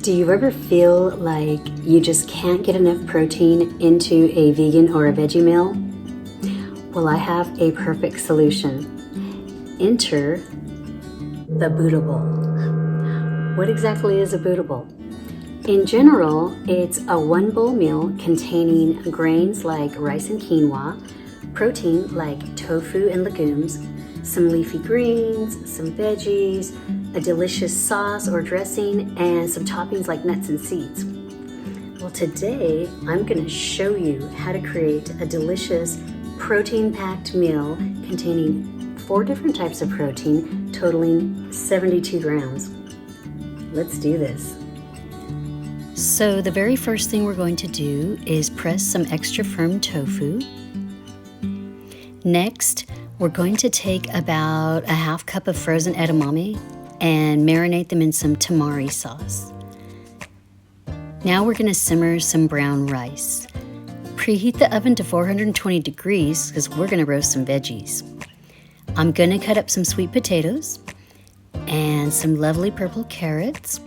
Do you ever feel like you just can't get enough protein into a vegan or a veggie meal? Well, I have a perfect solution. Enter the bootable. What exactly is a bootable? In general, it's a one bowl meal containing grains like rice and quinoa, protein like tofu and legumes, some leafy greens, some veggies, a delicious sauce or dressing, and some toppings like nuts and seeds. Well, today I'm going to show you how to create a delicious protein-packed meal containing 4 different types of protein, totaling 72 grams. Let's do this. So the very first thing we're going to do is press some extra firm tofu. Next, we're going to take about a half cup of frozen edamame and marinate them in some tamari sauce. Now we're going to simmer some brown rice. Preheat the oven to 420 degrees because we're going to roast some veggies. I'm going to cut up some sweet potatoes and some lovely purple carrots.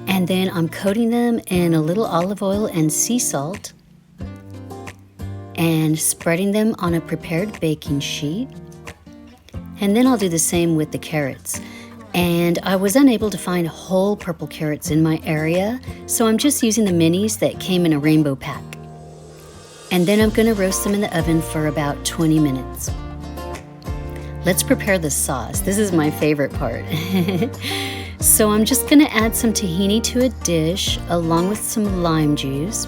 And then I'm coating them in a little olive oil and sea salt and spreading them on a prepared baking sheet. And then I'll do the same with the carrots. And I was unable to find whole purple carrots in my area, so I'm just using the minis that came in a rainbow pack. And then I'm going to roast them in the oven for about 20 minutes. Let's prepare the sauce. This is my favorite part. So I'm just going to add some tahini to a dish along with some lime juice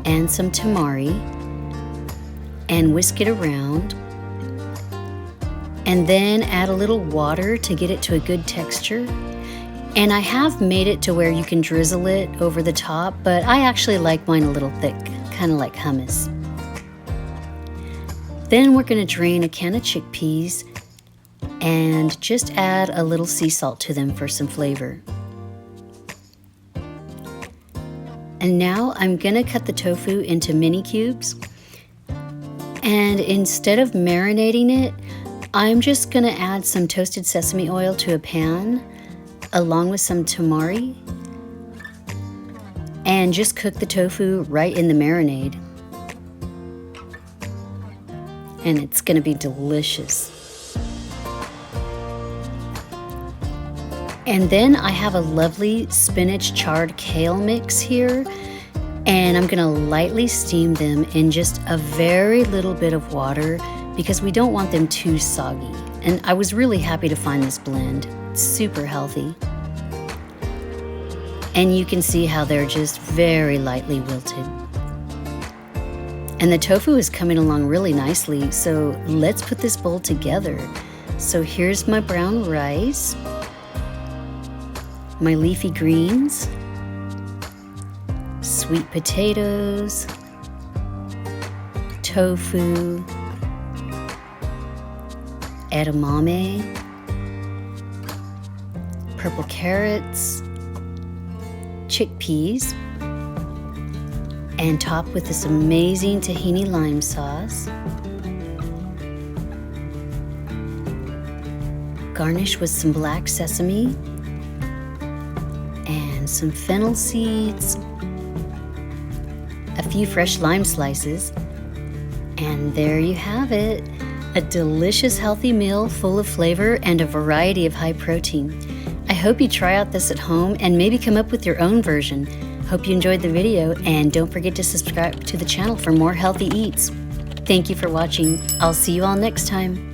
and some tamari and whisk it around. And then add a little water to get it to a good texture. And I have made it to where you can drizzle it over the top, but I actually like mine a little thick, kind of like hummus. Then we're going to drain a can of chickpeas and just add a little sea salt to them for some flavor. And now I'm going to cut the tofu into mini cubes. And instead of marinating it, I'm just going to add some toasted sesame oil to a pan along with some tamari and just cook the tofu right in the marinade. And it's going to be delicious. And then I have a lovely spinach charred kale mix here, and I'm going to lightly steam them in just a very little bit of water because we don't want them too soggy. And I was really happy to find this blend. It's super healthy. And you can see how they're just very lightly wilted. And the tofu is coming along really nicely, so let's put this bowl together. So here's my brown rice, my leafy greens, sweet potatoes, tofu, edamame, purple carrots, chickpeas, and top with this amazing Tahini-Lime sauce. Garnish with some black sesame and some fennel seeds, a few fresh lime slices, and there you have it. A delicious, healthy meal full of flavor and a variety of high protein. I hope you try out this at home and maybe come up with your own version. Hope you enjoyed the video, and don't forget to subscribe to the channel for more healthy eats. Thank you for watching. I'll see you all next time.